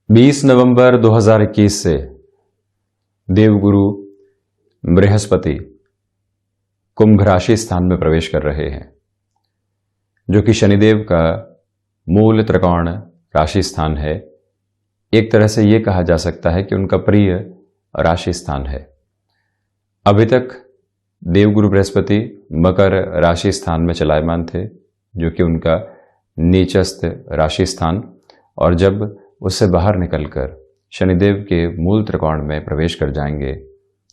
20 नवंबर 2021 से देवगुरु बृहस्पति कुंभ राशि स्थान में प्रवेश कर रहे हैं, जो कि शनिदेव का मूल त्रिकोण राशि स्थान है। एक तरह से यह कहा जा सकता है कि उनका प्रिय राशि स्थान है। अभी तक देवगुरु बृहस्पति मकर राशि स्थान में चलायमान थे, जो कि उनका नीचस्थ राशि स्थान, और जब उससे बाहर निकलकर शनिदेव के मूल त्रिकोण में प्रवेश कर जाएंगे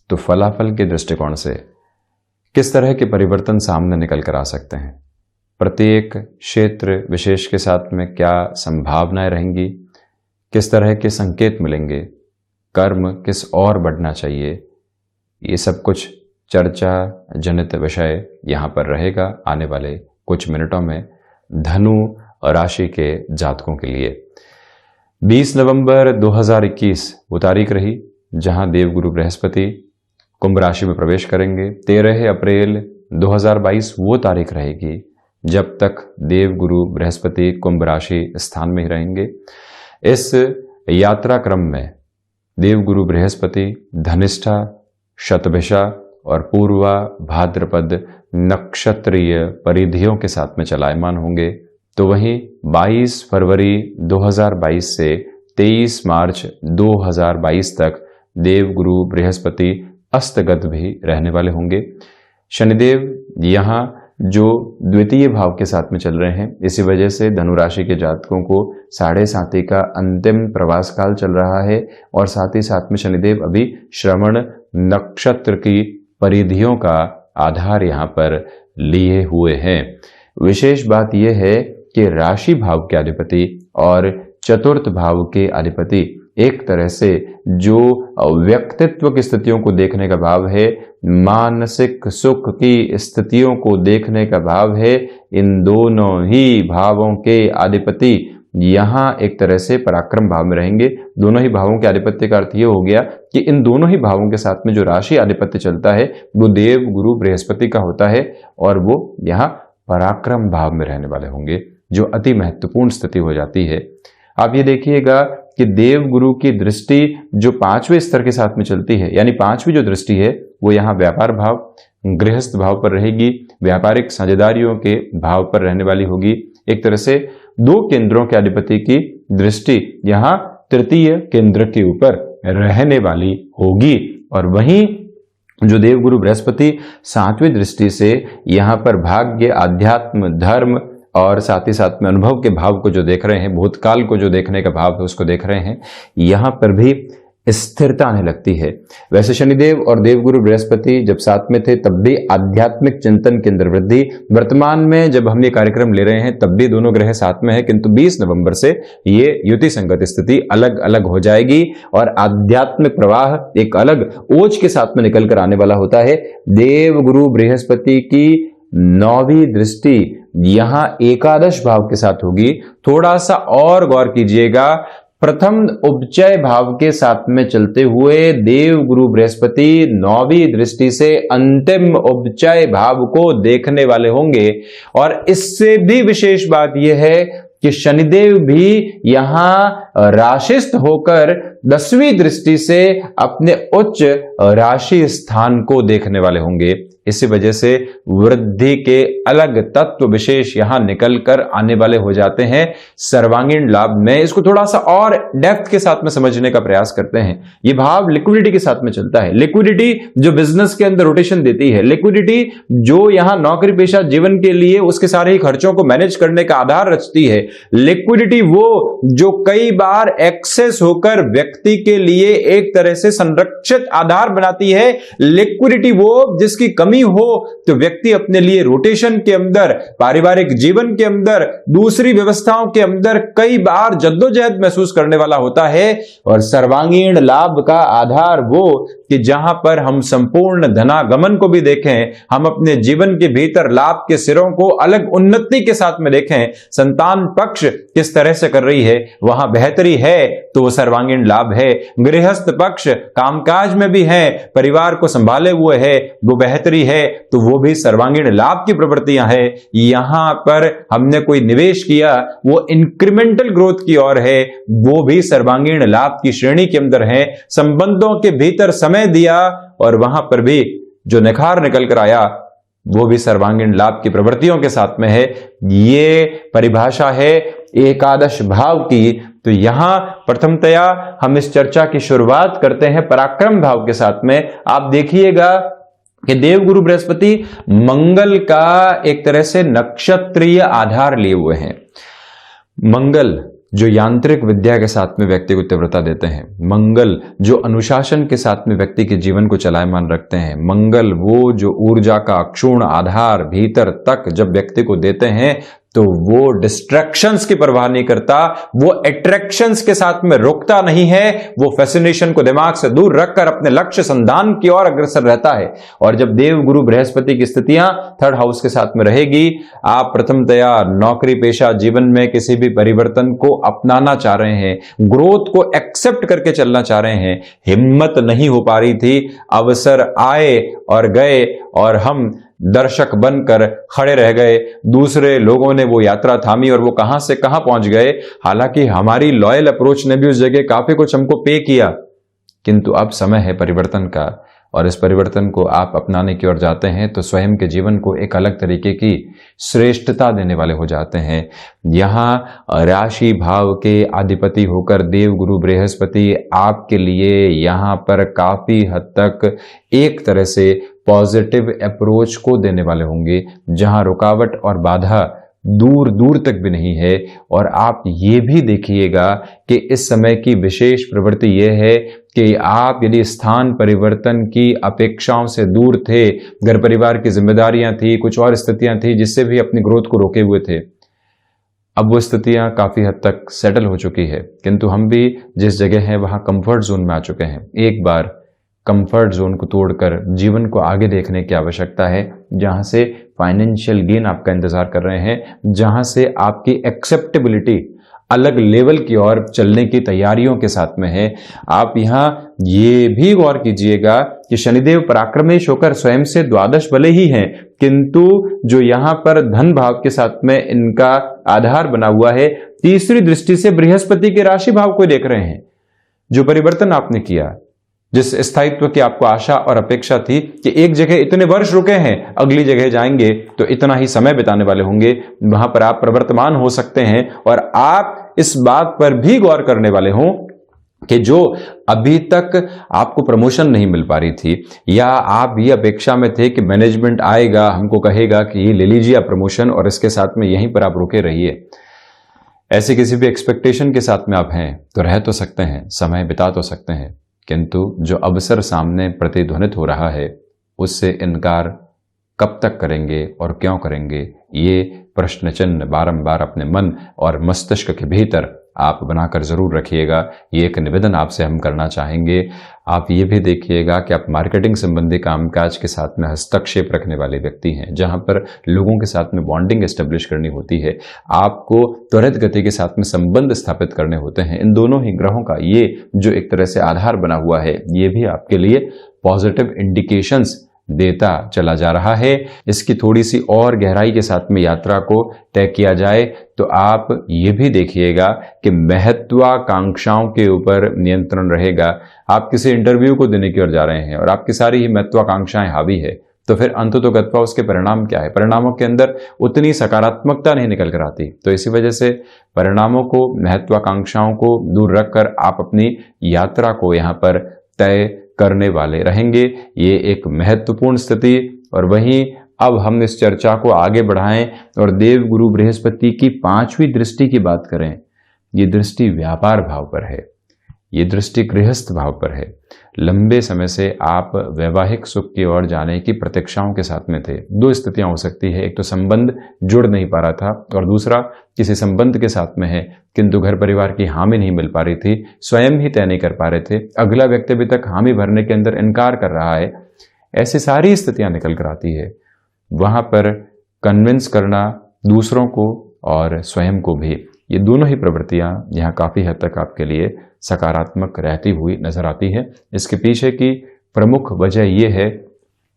तो फलाफल के दृष्टिकोण से किस तरह के परिवर्तन सामने निकल कर आ सकते हैं, प्रत्येक क्षेत्र विशेष के साथ में क्या संभावनाएं रहेंगी, किस तरह के संकेत मिलेंगे, कर्म किस और बढ़ना चाहिए, ये सब कुछ चर्चा जनित विषय यहाँ पर रहेगा आने वाले कुछ मिनटों में धनु राशि के जातकों के लिए। 20 नवंबर 2021 वो तारीख रही जहां देवगुरु बृहस्पति कुंभ राशि में प्रवेश करेंगे। 13 अप्रैल 2022 वो तारीख रहेगी जब तक देवगुरु बृहस्पति कुंभ राशि स्थान में ही रहेंगे। इस यात्रा क्रम में देवगुरु बृहस्पति धनिष्ठा, शतभिषा और पूर्वा भाद्रपद नक्षत्रीय परिधियों के साथ में चलायमान होंगे। तो वहीं 22 फरवरी 2022 से 23 मार्च 2022 तक देवगुरु बृहस्पति अस्तगत भी रहने वाले होंगे। शनिदेव यहाँ जो द्वितीय भाव के साथ में चल रहे हैं, इसी वजह से धनु राशि के जातकों को 7.5 का अंतिम प्रवास काल चल रहा है, और साथ ही साथ में शनिदेव अभी श्रवण नक्षत्र की परिधियों का आधार यहाँ पर लिए हुए हैं। विशेष बात यह है कि राशि भाव के अधिपति और चतुर्थ भाव के अधिपति एक तरह से जो व्यक्तित्व की स्थितियों को देखने का भाव है, मानसिक सुख की स्थितियों को देखने का भाव है, इन दोनों ही भावों के अधिपति यहाँ एक तरह से पराक्रम भाव में रहेंगे। दोनों ही भावों के आधिपत्य का अर्थ ये हो गया कि इन दोनों ही भावों के साथ में जो राशि आधिपत्य चलता है वो देव गुरु बृहस्पति का होता है, और वो यहाँ पराक्रम भाव में रहने वाले होंगे, जो अति महत्वपूर्ण स्थिति हो जाती है। आप ये देखिएगा कि देव गुरु की दृष्टि जो 5वें स्तर के साथ में चलती है, यानी 5वीं जो दृष्टि है वो यहाँ व्यापार भाव, गृहस्थ भाव पर रहेगी, व्यापारिक साझेदारियों के भाव पर रहने वाली होगी। एक तरह से 2 केंद्रों के अधिपति की दृष्टि यहाँ तृतीय केंद्र के ऊपर रहने वाली होगी, और वहीं जो देवगुरु बृहस्पति 7वीं दृष्टि से यहाँ पर भाग्य, आध्यात्म, धर्म और साथ ही साथ में अनुभव के भाव को जो देख रहे हैं, भूतकाल को जो देखने का भाव है उसको देख रहे हैं, यहाँ पर भी स्थिरता आने लगती है। वैसे शनिदेव और देवगुरु बृहस्पति जब साथ में थे तब भी आध्यात्मिक चिंतन की अंदर वृद्धि, वर्तमान में जब हम ये कार्यक्रम ले रहे हैं तब भी दोनों ग्रह साथ में है, किंतु 20 नवंबर से ये युति संगत स्थिति अलग अलग हो जाएगी और आध्यात्मिक प्रवाह एक अलग ओज के साथ में निकल कर आने वाला होता है। देवगुरु बृहस्पति की 9वीं दृष्टि यहां एकादश भाव के साथ होगी। थोड़ा सा और गौर कीजिएगा, प्रथम उपचय भाव के साथ में चलते हुए देव गुरु बृहस्पति 9वीं दृष्टि से अंतिम उपचय भाव को देखने वाले होंगे, और इससे भी विशेष बात यह है कि शनिदेव भी यहां राशिस्थ होकर 10वीं दृष्टि से अपने उच्च राशि स्थान को देखने वाले होंगे। इसी वजह से वृद्धि के अलग तत्व विशेष यहां निकल कर आने वाले हो जाते हैं। सर्वांगीण लाभ में इसको थोड़ा सा और डेप्थ के साथ में समझने का प्रयास करते हैं। ये भाव लिक्विडिटी के साथ में चलता है। लिक्विडिटी जो बिजनेस के अंदर रोटेशन देती है, लिक्विडिटी जो यहां नौकरी पेशा जीवन के लिए उसके सारे ही खर्चों को मैनेज करने का आधार रचती है, लिक्विडिटी वो जो कई बार एक्सेस होकर व्यक्ति के लिए एक तरह से संरक्षित आधार बनाती है, लिक्विडिटी वो जिसकी कमी हो तो व्यक्ति अपने लिए रोटेशन के अंदर, पारिवारिक जीवन के अंदर, दूसरी व्यवस्थाओं के अंदर कई बार जद्दोजहद महसूस करने वाला होता है। और सर्वांगीण लाभ का आधार वो कि जहां पर हम संपूर्ण धनागमन को भी देखें, हम अपने जीवन के भीतर लाभ के सिरों को अलग उन्नति के साथ में देखें, संतान पक्ष किस तरह से कर रही है, वहां बेहतरी है तो वो सर्वांगीण लाभ है। गृहस्थ पक्ष कामकाज में भी है, परिवार को संभाले हुए है, वो बेहतरी है तो वो भी सर्वांगीण लाभ की प्रवृत्तियां है। यहां पर हमने कोई निवेश किया, वो इंक्रीमेंटल ग्रोथ की ओर है, वो भी सर्वांगीण लाभ की श्रेणी के अंदर है। संबंधों के भीतर समय दिया और वहां पर भी जो निखार निकल कर आया, वो भी सर्वांगीण लाभ की प्रवृत्तियों के साथ में है। ये परिभाषा है एकादश भाव की। तो यहां प्रथमतया हम इस चर्चा की शुरुआत करते हैं पराक्रम भाव के साथ में। आप देखिएगा कि देवगुरु बृहस्पति मंगल का एक तरह से नक्षत्रीय आधार लिए हुए हैं। मंगल जो यांत्रिक विद्या के साथ में व्यक्ति को तीव्रता देते हैं, मंगल जो अनुशासन के साथ में व्यक्ति के जीवन को चलायमान रखते हैं, मंगल वो जो ऊर्जा का अक्षुण्ण आधार भीतर तक जब व्यक्ति को देते हैं तो वो डिस्ट्रैक्शंस की परवाह नहीं करता, वो अट्रैक्शंस के साथ में रुकता नहीं है, वो फैसिनेशन को दिमाग से दूर रखकर अपने लक्ष्य संधान की ओर अग्रसर रहता है। और जब देव गुरु बृहस्पति की स्थितियां थर्ड हाउस के साथ में रहेगी, आप प्रथमतया नौकरी पेशा जीवन में किसी भी परिवर्तन को अपनाना चाह रहे हैं, ग्रोथ को एक्सेप्ट करके चलना चाह रहे हैं, हिम्मत नहीं हो पा रही थी, अवसर आए और गए और हम दर्शक बनकर खड़े रह गए, दूसरे लोगों ने वो यात्रा थामी और वो कहां से कहां पहुंच गए। हालांकि हमारी लॉयल अप्रोच ने भी उस जगह काफी कुछ हमको पे किया, किंतु अब समय है परिवर्तन का और इस परिवर्तन को आप अपनाने की ओर जाते हैं तो स्वयं के जीवन को एक अलग तरीके की श्रेष्ठता देने वाले हो जाते हैं। यहां राशि भाव के अधिपति होकर देव गुरु बृहस्पति आपके लिए यहां पर काफी हद तक एक तरह से पॉजिटिव अप्रोच को देने वाले होंगे, जहां रुकावट और बाधा दूर दूर तक भी नहीं है। और आप ये भी देखिएगा कि इस समय की विशेष प्रवृत्ति यह है कि आप यदि स्थान परिवर्तन की अपेक्षाओं से दूर थे, घर परिवार की जिम्मेदारियां थी, कुछ और स्थितियां थी जिससे भी अपनी ग्रोथ को रोके हुए थे, अब वो स्थितियां काफी हद तक सेटल हो चुकी है, किंतु हम भी जिस जगह हैं वहां कंफर्ट जोन में आ चुके हैं। एक बार कंफर्ट जोन को तोड़कर जीवन को आगे देखने की आवश्यकता है, जहां से फाइनेंशियल गेन आपका इंतजार कर रहे हैं, जहां से आपकी एक्सेप्टेबिलिटी अलग लेवल की ओर चलने की तैयारियों के साथ में है। आप यहां ये भी गौर कीजिएगा कि शनिदेव पराक्रमेश होकर स्वयं से द्वादश भले ही हैं, किंतु जो यहां पर धन भाव के साथ में इनका आधार बना हुआ है, तीसरी दृष्टि से बृहस्पति के राशि भाव को देख रहे हैं। जो परिवर्तन आपने किया, जिस स्थायित्व की आपको आशा और अपेक्षा थी कि एक जगह इतने वर्ष रुके हैं, अगली जगह जाएंगे तो इतना ही समय बिताने वाले होंगे, वहां पर आप प्रवर्तमान हो सकते हैं। और आप इस बात पर भी गौर करने वाले हों कि जो अभी तक आपको प्रमोशन नहीं मिल पा रही थी, या आप ये अपेक्षा में थे कि मैनेजमेंट आएगा हमको कहेगा कि ये ले लीजिए आप प्रमोशन और इसके साथ में यहीं पर आप रुके रहिए, ऐसे किसी भी एक्सपेक्टेशन के साथ में आप हैं तो रह तो सकते हैं, समय बिता तो सकते हैं, किंतु जो अवसर सामने प्रतिध्वनित हो रहा है उससे इनकार कब तक करेंगे और क्यों करेंगे, ये प्रश्न चिन्ह बारंबार अपने मन और मस्तिष्क के भीतर आप बनाकर जरूर रखिएगा। ये एक निवेदन आपसे हम करना चाहेंगे। आप ये भी देखिएगा कि आप मार्केटिंग संबंधी कामकाज के साथ में हस्तक्षेप रखने वाले व्यक्ति हैं, जहां पर लोगों के साथ में बॉन्डिंग एस्टेब्लिश करनी होती है, आपको त्वरित गति के साथ में संबंध स्थापित करने होते हैं। इन दोनों ही ग्रहों का ये जो एक तरह से आधार बना हुआ है, ये भी आपके लिए पॉजिटिव इंडिकेशंस देता चला जा रहा है। इसकी थोड़ी सी और गहराई के साथ में यात्रा को तय किया जाए तो आप ये भी देखिएगा कि महत्वाकांक्षाओं के ऊपर नियंत्रण रहेगा। आप किसी इंटरव्यू को देने की ओर जा रहे हैं और आपकी सारी ही महत्वाकांक्षाएं हावी है, तो फिर अंततोगत्वा उसके परिणाम क्या है, परिणामों के अंदर उतनी सकारात्मकता नहीं निकल कर आती। तो इसी वजह से परिणामों को, महत्वाकांक्षाओं को दूर रखकर आप अपनी यात्रा को यहाँ पर तय करने वाले रहेंगे। ये एक महत्वपूर्ण स्थिति। और वहीं अब हम इस चर्चा को आगे बढ़ाएं और देव गुरु बृहस्पति की 5वीं दृष्टि की बात करें। ये दृष्टि व्यापार भाव पर है। ये दृष्टि गृहस्थ भाव पर है। लंबे समय से आप वैवाहिक सुख की ओर जाने की प्रतीक्षाओं के साथ में थे। दो स्थितियां हो सकती है, एक तो संबंध जुड़ नहीं पा रहा था और दूसरा किसी संबंध के साथ में है किंतु घर परिवार की हामी नहीं मिल पा रही थी, स्वयं ही तय नहीं कर पा रहे थे, अगला व्यक्ति अभी तक हामी भरने के अंदर इनकार कर रहा है। ऐसी सारी स्थितियां निकल कर आती है। वहां पर कन्विंस करना दूसरों को और स्वयं को भी, ये दोनों ही प्रवृत्तियां यहाँ काफी हद तक आपके लिए सकारात्मक रहती हुई नजर आती है। इसके पीछे की प्रमुख वजह यह है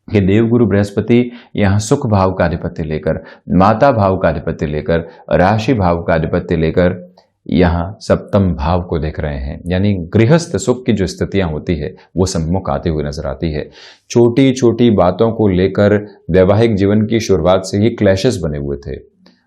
कि देवगुरु बृहस्पति यहाँ सुख भाव का आधिपत्य लेकर, माता भाव का आधिपत्य लेकर, राशि भाव का आधिपत्य लेकर यहाँ सप्तम भाव को देख रहे हैं। यानी गृहस्थ सुख की जो स्थितियां होती है वो सम्मुख आती हुई नजर आती है। छोटी छोटी बातों को लेकर वैवाहिक जीवन की शुरुआत से ही क्लैशेस बने हुए थे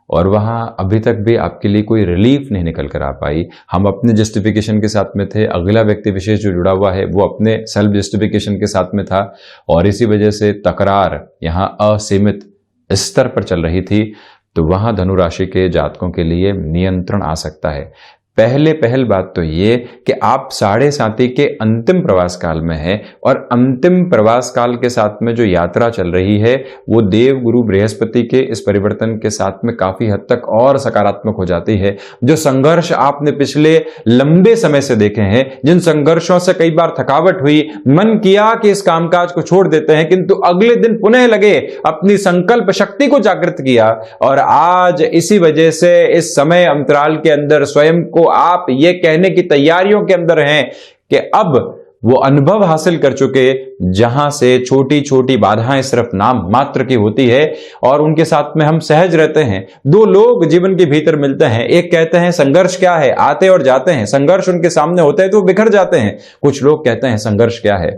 और वहां अभी तक भी आपके लिए कोई रिलीफ नहीं निकल कर आ पाई। हम अपने जस्टिफिकेशन के साथ में थे, अगला व्यक्ति विशेष जो जुड़ा हुआ है वो अपने सेल्फ जस्टिफिकेशन के साथ में था और इसी वजह से तकरार यहाँ असीमित स्तर पर चल रही थी। तो वहां धनु राशि के जातकों के लिए नियंत्रण आ सकता है। पहल बात तो ये कि आप 7.5 के अंतिम प्रवास काल में है और अंतिम प्रवास काल के साथ में जो यात्रा चल रही है वो देव गुरु बृहस्पति के इस परिवर्तन के साथ में काफी हद तक और सकारात्मक हो जाती है। जो संघर्ष आपने पिछले लंबे समय से देखे हैं, जिन संघर्षों से कई बार थकावट हुई, मन किया कि इस कामकाज को छोड़ देते हैं किंतु अगले दिन पुनः लगे, अपनी संकल्प शक्ति को जागृत किया और आज इसी वजह से इस समय अंतराल के अंदर स्वयं को आप ये कहने की तैयारियों के अंदर हैं कि अब वो अनुभव हासिल कर चुके जहां से छोटी छोटी बाधाएं सिर्फ नाम मात्र की होती है और उनके साथ में हम सहज रहते हैं। दो लोग जीवन के भीतर मिलते हैं, एक कहते हैं संघर्ष क्या है, आते और जाते हैं, संघर्ष उनके सामने होते हैं तो वो बिखर जाते हैं। कुछ लोग कहते हैं संघर्ष क्या है,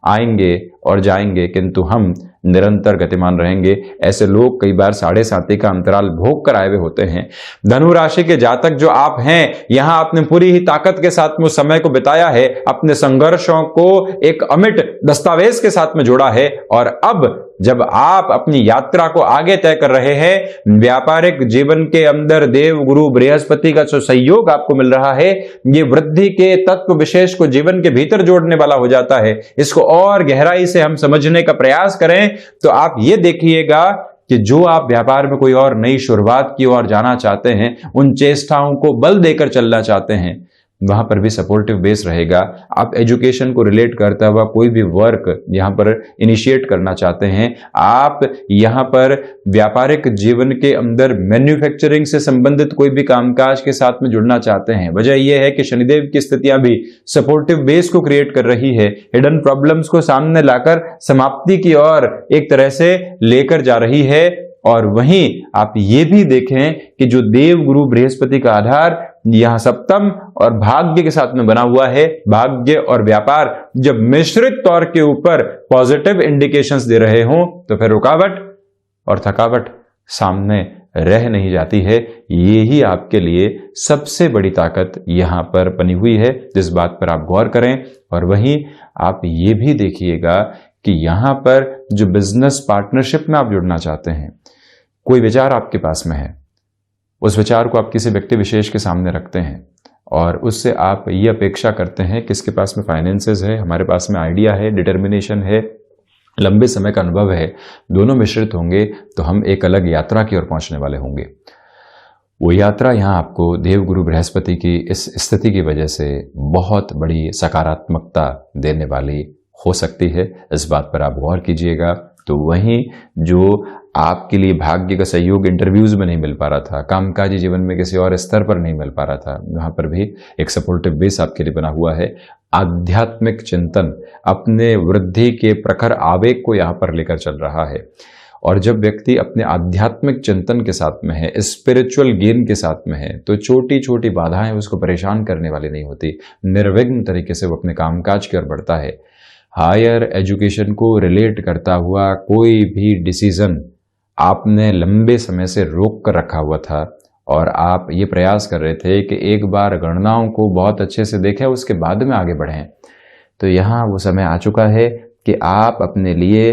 आएंगे और जाएंगे किंतु हम निरंतर गतिमान रहेंगे। ऐसे लोग कई बार 7.5 का अंतराल भोग कर आए हुए होते हैं। धनु राशि के जातक जो आप हैं, यहां आपने पूरी ही ताकत के साथ में उस समय को बिताया है, अपने संघर्षों को एक अमिट दस्तावेज के साथ में जोड़ा है और अब जब आप अपनी यात्रा को आगे तय कर रहे हैं, व्यापारिक जीवन के अंदर देव गुरु बृहस्पति का जो सहयोग आपको मिल रहा है, ये वृद्धि के तत्व विशेष को जीवन के भीतर जोड़ने वाला हो जाता है। इसको और गहराई से हम समझने का प्रयास करें तो आप ये देखिएगा कि जो आप व्यापार में कोई और नई शुरुआत की ओर जाना चाहते हैं, उन चेष्टाओं को बल देकर चलना चाहते हैं, वहां पर भी सपोर्टिव बेस रहेगा। आप एजुकेशन को रिलेट करता हुआ कोई भी वर्क यहां पर इनिशिएट करना चाहते हैं, आप यहां पर व्यापारिक जीवन के अंदर मैन्युफैक्चरिंग से संबंधित कोई भी कामकाज के साथ में जुड़ना चाहते हैं। वजह यह है कि शनिदेव की स्थितियां भी सपोर्टिव बेस को क्रिएट कर रही है, हिडन प्रॉब्लम्स को सामने लाकर समाप्ति की ओर एक तरह से लेकर जा रही है। और वहीं आप ये भी देखें कि जो देव गुरु बृहस्पति का आधार यहां सप्तम और भाग्य के साथ में बना हुआ है, भाग्य और व्यापार जब मिश्रित तौर के ऊपर पॉजिटिव इंडिकेशंस दे रहे हों तो फिर रुकावट और थकावट सामने रह नहीं जाती है। ये ही आपके लिए सबसे बड़ी ताकत यहां पर बनी हुई है, जिस बात पर आप गौर करें। और वहीं आप ये भी देखिएगा कि यहां पर जो बिजनेस पार्टनरशिप में आप जुड़ना चाहते हैं, कोई विचार आपके पास में है, उस विचार को आप किसी व्यक्ति विशेष के सामने रखते हैं और उससे आप ये अपेक्षा करते हैं कि इसके पास में फाइनेंसेस है, हमारे पास में आइडिया है, डिटर्मिनेशन है, लंबे समय का अनुभव है, दोनों मिश्रित होंगे तो हम एक अलग यात्रा की ओर पहुंचने वाले होंगे। वो यात्रा यहाँ आपको देव गुरु बृहस्पति की इस स्थिति की वजह से बहुत बड़ी सकारात्मकता देने वाली हो सकती है, इस बात पर आप गौर कीजिएगा। तो वहीं जो आपके लिए भाग्य का सहयोग इंटरव्यूज में नहीं मिल पा रहा था, कामकाजी जीवन में किसी और स्तर पर नहीं मिल पा रहा था, वहां पर भी एक सपोर्टिव बेस आपके लिए बना हुआ है। आध्यात्मिक चिंतन अपने वृद्धि के प्रखर आवेग को यहाँ पर लेकर चल रहा है और जब व्यक्ति अपने आध्यात्मिक चिंतन के साथ में है, स्पिरिचुअल गेन के साथ में है, तो छोटी छोटी बाधाएं उसको परेशान करने वाली नहीं होती। निर्विघ्न तरीके से वो अपने कामकाज की ओर बढ़ता है। हायर एजुकेशन को रिलेट करता हुआ कोई भी डिसीजन आपने लंबे समय से रोक कर रखा हुआ था और आप ये प्रयास कर रहे थे कि एक बार गणनाओं को बहुत अच्छे से देखें, उसके बाद में आगे बढ़ें, तो यहाँ वो समय आ चुका है कि आप अपने लिए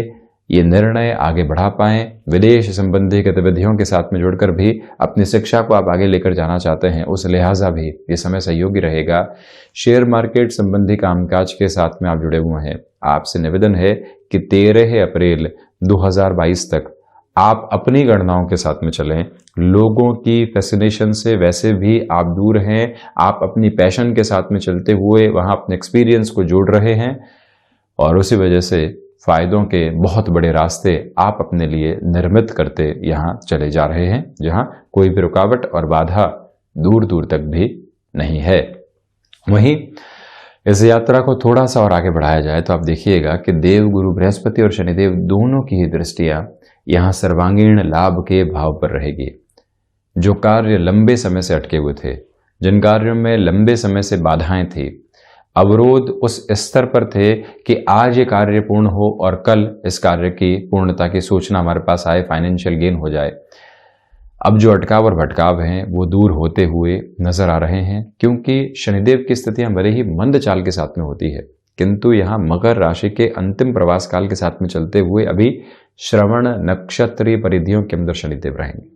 ये निर्णय आगे बढ़ा पाएं। विदेश संबंधी गतिविधियों के साथ में जुड़कर भी अपनी शिक्षा को आप आगे लेकर जाना चाहते हैं, उस लिहाजा भी ये समय सहयोगी रहेगा। शेयर मार्केट संबंधी कामकाज के साथ में आप जुड़े हुए हैं, आपसे निवेदन है कि 13 अप्रैल 2022 तक आप अपनी गणनाओं के साथ में चलें। लोगों की फैसिनेशन से वैसे भी आप दूर हैं, आप अपनी पैशन के साथ में चलते हुए वहां अपने एक्सपीरियंस को जोड़ रहे हैं और उसी वजह से फायदों के बहुत बड़े रास्ते आप अपने लिए निर्मित करते यहां चले जा रहे हैं, जहां कोई भी रुकावट और बाधा दूर दूर तक भी नहीं है। वहीं इस यात्रा को थोड़ा सा और आगे बढ़ाया जाए तो आप देखिएगा कि देव गुरु बृहस्पति और शनिदेव दोनों की ही दृष्टियां यहां सर्वांगीण लाभ के भाव पर रहेगी। जो कार्य लंबे समय से अटके हुए थे, जिन कार्यों में लंबे समय से बाधाएं थी, अवरोध उस स्तर पर थे कि आज ये कार्य पूर्ण हो और कल इस कार्य की पूर्णता की सूचना हमारे पास आए, फाइनेंशियल गेन हो जाए। अब जो अटकाव और भटकाव हैं वो दूर होते हुए नजर आ रहे हैं, क्योंकि शनिदेव की स्थितियां भले ही मंद चाल के साथ में होती है, किंतु यहाँ मकर राशि के अंतिम प्रवास काल के साथ में चलते हुए अभी श्रवण नक्षत्रीय परिधियों के अंदर शनिदेव रहेंगे।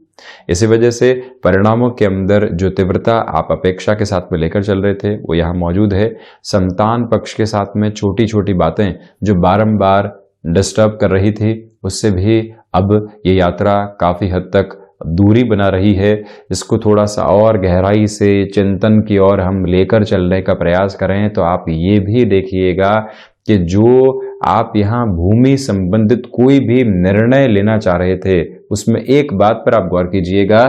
इसी वजह से परिणामों के अंदर जो तीव्रता आप अपेक्षा के साथ में लेकर चल रहे थे वो यहाँ मौजूद है। संतान पक्ष के साथ में छोटी छोटी बातें जो बारंबार डिस्टर्ब कर रही थी, उससे भी अब ये यात्रा काफी हद तक दूरी बना रही है। इसको थोड़ा सा और गहराई से चिंतन की ओर हम लेकर चलने का प्रयास करें तो आप ये भी देखिएगा कि जो आप यहाँ भूमि संबंधित कोई भी निर्णय लेना चाह रहे थे, उसमें एक बात पर आप गौर कीजिएगा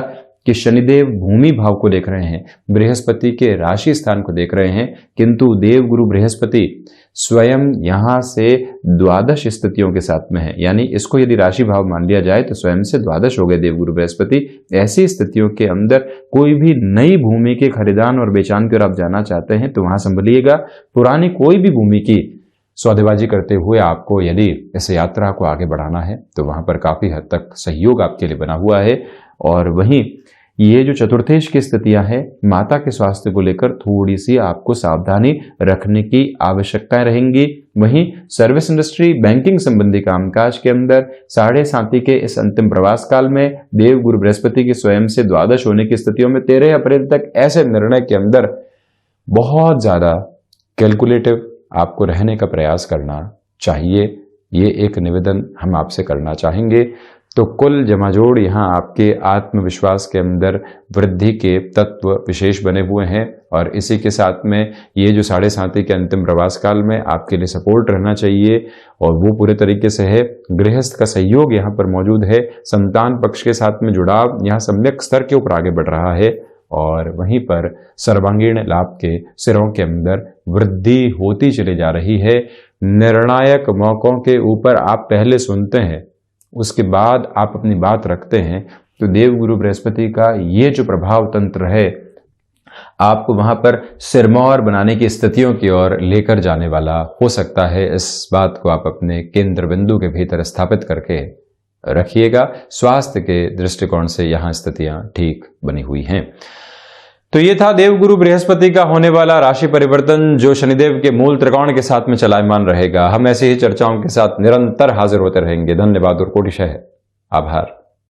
कि शनिदेव भूमि भाव को देख रहे हैं, बृहस्पति के राशि स्थान को देख रहे हैं, किंतु देव गुरु बृहस्पति स्वयं यहां से द्वादश स्थितियों के साथ में है। यानी इसको यदि राशि भाव मान लिया जाए तो स्वयं से द्वादश हो गए देव गुरु बृहस्पति। ऐसी स्थितियों के अंदर कोई भी नई भूमि के खरीदान और बेचान की ओर आप जाना चाहते हैं तो वहां संभलिएगा। पुरानी कोई भी भूमि की सौदेबाजी करते हुए आपको यदि इस यात्रा को आगे बढ़ाना है तो वहां पर काफी हद तक सहयोग आपके लिए बना हुआ है। और वहीं ये जो चतुर्थेश की स्थितियां हैं, माता के स्वास्थ्य को लेकर थोड़ी सी आपको सावधानी रखने की आवश्यकताएं रहेंगी। वहीं सर्विस इंडस्ट्री, बैंकिंग संबंधी कामकाज के अंदर 7.5 के इस अंतिम प्रवास काल में देव गुरु बृहस्पति की स्वयं से द्वादश होने की स्थितियों में 13 अप्रैल तक ऐसे निर्णय के अंदर बहुत ज्यादा कैलकुलेटिव आपको रहने का प्रयास करना चाहिए। ये एक निवेदन हम आपसे करना चाहेंगे। तो कुल जमाजोड़ यहाँ आपके आत्मविश्वास के अंदर वृद्धि के तत्व विशेष बने हुए हैं और इसी के साथ में ये जो 7.5 के अंतिम प्रवास काल में आपके लिए सपोर्ट रहना चाहिए और वो पूरे तरीके से है। गृहस्थ का सहयोग यहाँ पर मौजूद है। संतान पक्ष के साथ में जुड़ाव यहाँ सम्यक स्तर के ऊपर आगे बढ़ रहा है और वहीं पर सर्वांगीण लाभ के सिरों के अंदर वृद्धि होती चली जा रही है। निर्णायक मौकों के ऊपर आप पहले सुनते हैं, उसके बाद आप अपनी बात रखते हैं, तो देव गुरु बृहस्पति का ये जो प्रभाव तंत्र है आपको वहां पर सिरमौर बनाने की स्थितियों की ओर लेकर जाने वाला हो सकता है। इस बात को आप अपने केंद्र बिंदु के भीतर स्थापित करके रखिएगा। स्वास्थ्य के दृष्टिकोण से यहां स्थितियां ठीक बनी हुई हैं। तो ये था देवगुरु बृहस्पति का होने वाला राशि परिवर्तन जो शनिदेव के मूल त्रिकोण के साथ में चलायमान रहेगा। हम ऐसी ही चर्चाओं के साथ निरंतर हाजिर होते रहेंगे। धन्यवाद और कोटिशः आभार।